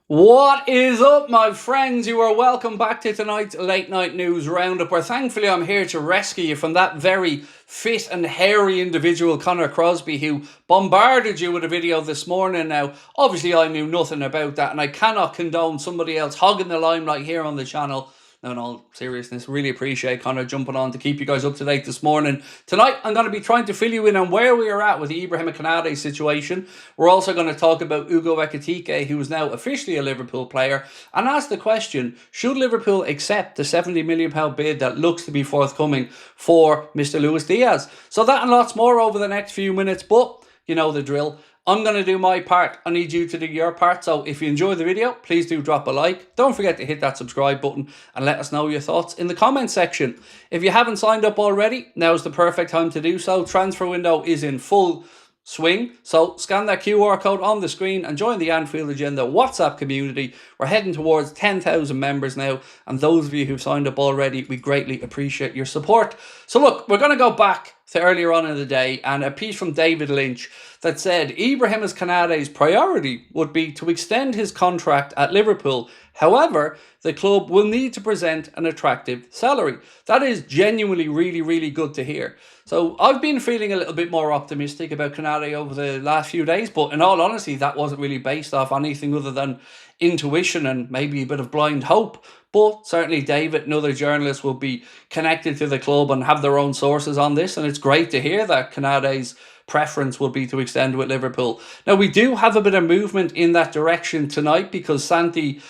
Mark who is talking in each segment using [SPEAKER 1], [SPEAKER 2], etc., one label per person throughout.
[SPEAKER 1] What is up, my friends? You are welcome back to tonight's late night news roundup, where thankfully I'm here to rescue you from that very fit and hairy individual, Connor Crosby, who bombarded you with a video this morning. Now, obviously I knew nothing about that, and I cannot condone somebody else hogging the limelight here on the channel. Now, in all seriousness, really appreciate Connor jumping on to keep you guys up to date this morning. Tonight, I'm going to be trying to fill you in on where we are at with the Ibrahim Konate situation. We're also going to talk about Ugo Ekitike, who is now officially a Liverpool player, and ask the question, should Liverpool accept the £70 million bid that looks to be forthcoming for Mr. Luis Diaz? So that and lots more over the next few minutes, but you know the drill. I'm going to do my part. I need you to do your part. So if you enjoy the video, please do drop a like. Don't forget to hit that subscribe button and let us know your thoughts in the comment section. If you haven't signed up already, now's the perfect time to do so. Transfer window is in full swing. So scan that QR code on the screen and join the Anfield Agenda WhatsApp community. We're heading towards 10,000 members now, and those of you who've signed up already, we greatly appreciate your support. So look, we're going to go back to earlier on in the day and a piece from David Lynch that said Ibrahim Konate's priority would be to extend his contract at Liverpool. However, the club will need to present an attractive salary. That is genuinely really good to hear. So I've been feeling a little bit more optimistic about Konate over the last few days, but in all honesty, that wasn't really based off anything other than intuition and maybe a bit of blind hope. But certainly David and other journalists will be connected to the club and have their own sources on this, and it's great to hear that Konate's preference will be to extend with Liverpool. Now, we do have a bit of movement in that direction tonight because Santi_J_FM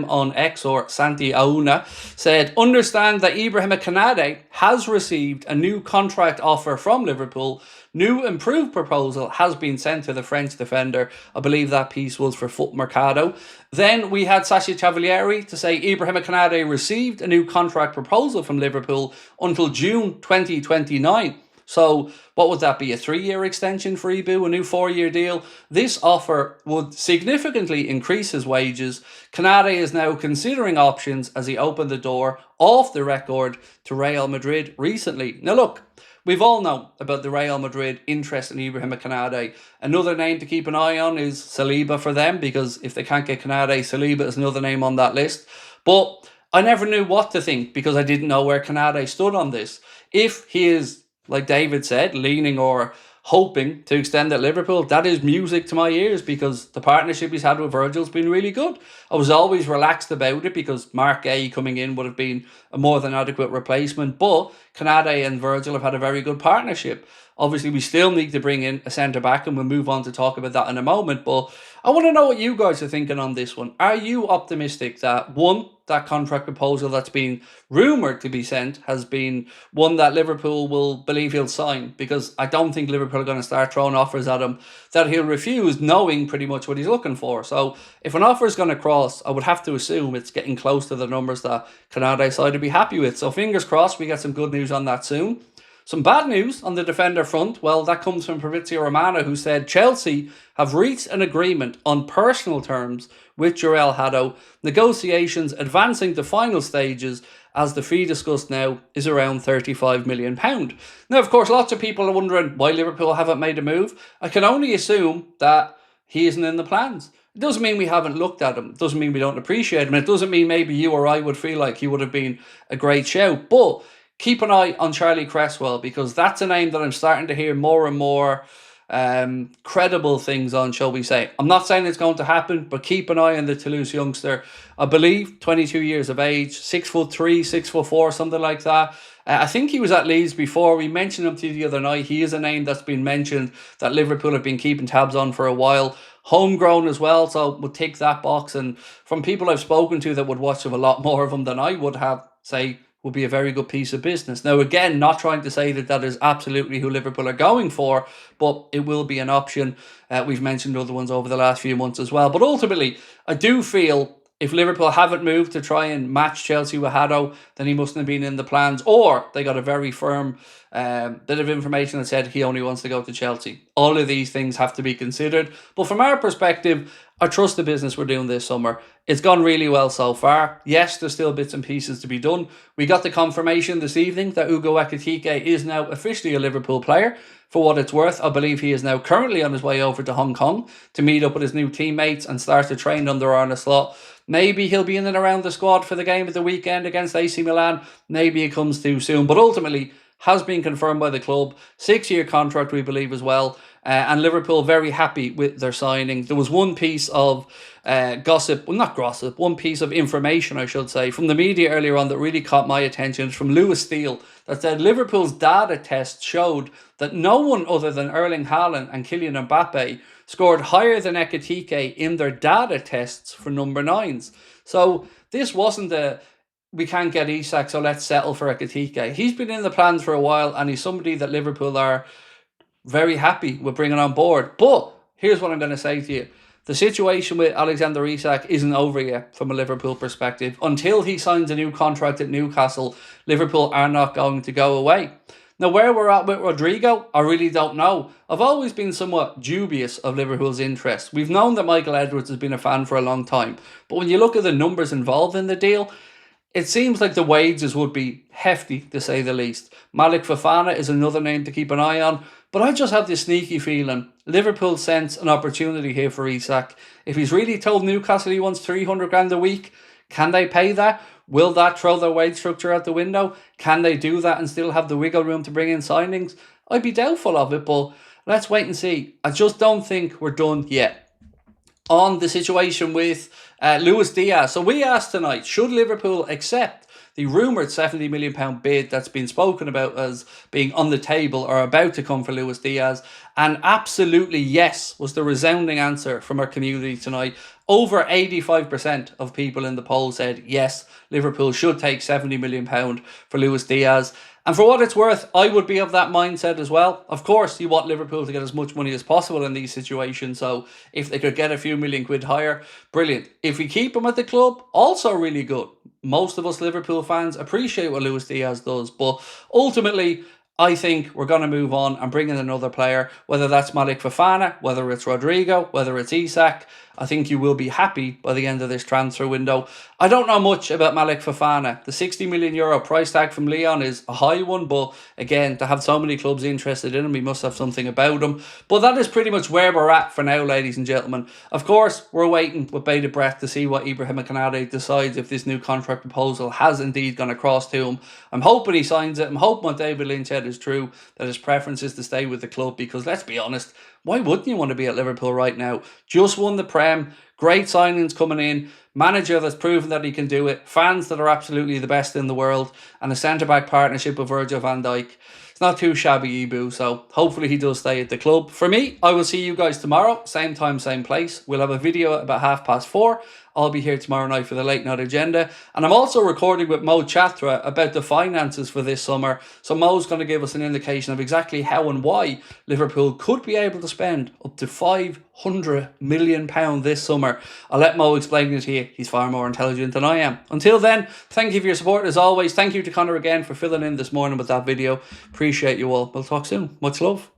[SPEAKER 1] on X, or Santi Auna, said, understand that Ibrahim Konate has received a new contract offer from Liverpool. New improved proposal has been sent to the French defender. I believe that piece was for Foot Mercado. Then we had Sasha Cavalieri to say Ibrahim Konate received a new contract proposal from Liverpool until June 2029. So what would that be? A 3-year extension for Ibu, a new 4-year deal? This offer would significantly increase his wages. Konate is now considering options as he opened the door off the record to Real Madrid recently. Now look, we've all known about the Real Madrid interest in Ibrahim Konate. Another name to keep an eye on is Saliba for them, because if they can't get Konate, Saliba is another name on that list. But I never knew what to think because I didn't know where Konate stood on this. If he is, like David said, leaning or hoping to extend at Liverpool, that is music to my ears because the partnership he's had with Virgil's been really good. I was always relaxed about it because Mark Gay coming in would have been a more than adequate replacement, but Konate and Virgil have had a very good partnership. Obviously, we still need to bring in a centre-back, and we'll move on to talk about that in a moment, but I want to know what you guys are thinking on this one. Are you optimistic that, one, that contract proposal that's been rumoured to be sent has been one that Liverpool will believe he'll sign? Because I don't think Liverpool are going to start throwing offers at him that he'll refuse, knowing pretty much what he's looking for. So if an offer is going to cross, I would have to assume it's getting close to the numbers that Konate's side would be happy with. So fingers crossed we get some good news on that soon. Some bad news on the defender front, well, that comes from Fabrizio Romano, who said Chelsea have reached an agreement on personal terms with Jorel HATO, negotiations advancing to final stages as the fee discussed now is around £35 million. Now, of course, lots of people are wondering why Liverpool haven't made a move. I can only assume that he isn't in the plans. It doesn't mean we haven't looked at him. It doesn't mean we don't appreciate him. It doesn't mean maybe you or I would feel like he would have been a great shout. But keep an eye on Charlie Cresswell, because that's a name that I'm starting to hear more and more credible things on, shall we say. I'm not saying it's going to happen, but keep an eye on the Toulouse youngster. I believe 22 years of age, 6'3", 6'4", something like that. I think he was at Leeds before. We mentioned him to you the other night. He is a name that's been mentioned that Liverpool have been keeping tabs on for a while. Homegrown as well, so would tick that box. And from people I've spoken to that would watch a lot more of him than I would have, say, would be a very good piece of business. Now, again, not trying to say that that is absolutely who Liverpool are going for, but it will be an option. We've mentioned other ones over the last few months as well. But ultimately, I do feel if Liverpool haven't moved to try and match Chelsea with HATO, then he mustn't have been in the plans, or they got a very firm bit of information that said he only wants to go to Chelsea. All of these things have to be considered. But from our perspective, I trust the business we're doing this summer. It's gone really well so far. Yes, there's still bits and pieces to be done. We got the confirmation this evening that Ugo Ekitike is now officially a Liverpool player. For what it's worth, I believe he is now currently on his way over to Hong Kong to meet up with his new teammates and start to train under Arne Slot. Maybe he'll be in and around the squad for the game of the weekend against AC Milan. Maybe it comes too soon. But ultimately, has been confirmed by the club. 6-year contract, we believe, as well. And Liverpool very happy with their signing. There was one piece of one piece of information, I should say, from the media earlier on that really caught my attention. It's from Lewis Steele, that said Liverpool's data test showed that no one other than Erling Haaland and Kylian Mbappe scored higher than Ekitike in their data tests for number 9s. So this wasn't we can't get Isak, so let's settle for Ekitike. He's been in the plans for a while, and he's somebody that Liverpool are very happy with bringing on board. But here's what I'm going to say to you. The situation with Alexander Isak isn't over yet from a Liverpool perspective. Until he signs a new contract at Newcastle, Liverpool are not going to go away. Now, where we're at with Rodrigo, I really don't know. I've always been somewhat dubious of Liverpool's interest. We've known that Michael Edwards has been a fan for a long time. But when you look at the numbers involved in the deal, it seems like the wages would be hefty, to say the least. Malik Fofana is another name to keep an eye on. But I just have this sneaky feeling Liverpool sense an opportunity here for Isak. If he's really told Newcastle he wants 300 grand a week, can they pay that? Will that throw their wage structure out the window? Can they do that and still have the wiggle room to bring in signings? I'd be doubtful of it, but let's wait and see. I just don't think we're done yet. On the situation with Luis Diaz. So we asked tonight, should Liverpool accept the rumoured £70 million bid that's been spoken about as being on the table or about to come for Luis Diaz? And absolutely yes was the resounding answer from our community tonight. Over 85% of people in the poll said yes, Liverpool should take £70 million for Luis Diaz. And for what it's worth, I would be of that mindset as well. Of course, you want Liverpool to get as much money as possible in these situations. So if they could get a few million quid higher, brilliant. If we keep him at the club, also really good. Most of us Liverpool fans appreciate what Luis Diaz does. But ultimately, I think we're going to move on and bring in another player, whether that's Malik Fofana, whether it's Rodrigo, whether it's Isak. I think you will be happy by the end of this transfer window. I don't know much about Malik Fofana. The €60 million price tag from Lyon is a high one, but again, to have so many clubs interested in him, he must have something about him. But that is pretty much where we're at for now, ladies and gentlemen. Of course, we're waiting with bated breath to see what Ibrahim Konate decides if this new contract proposal has indeed gone across to him. I'm hoping he signs it. I'm hoping what David Lynch said is true, that his preference is to stay with the club, because let's be honest, why wouldn't you want to be at Liverpool right now? Just won the Prem, great signings coming in, manager that's proven that he can do it, fans that are absolutely the best in the world, and a centre-back partnership with Virgil van Dijk. It's not too shabby, Ibu, so hopefully he does stay at the club. For me, I will see you guys tomorrow, same time, same place. We'll have a video at about 4:30. I'll be here tomorrow night for the late night agenda. And I'm also recording with Mo Chatra about the finances for this summer. So Mo's going to give us an indication of exactly how and why Liverpool could be able to spend up to £500 million this summer. I'll let Mo explain it here. He's far more intelligent than I am. Until then, thank you for your support as always. Thank you to Connor again for filling in this morning with that video. Appreciate you all. We'll talk soon. Much love.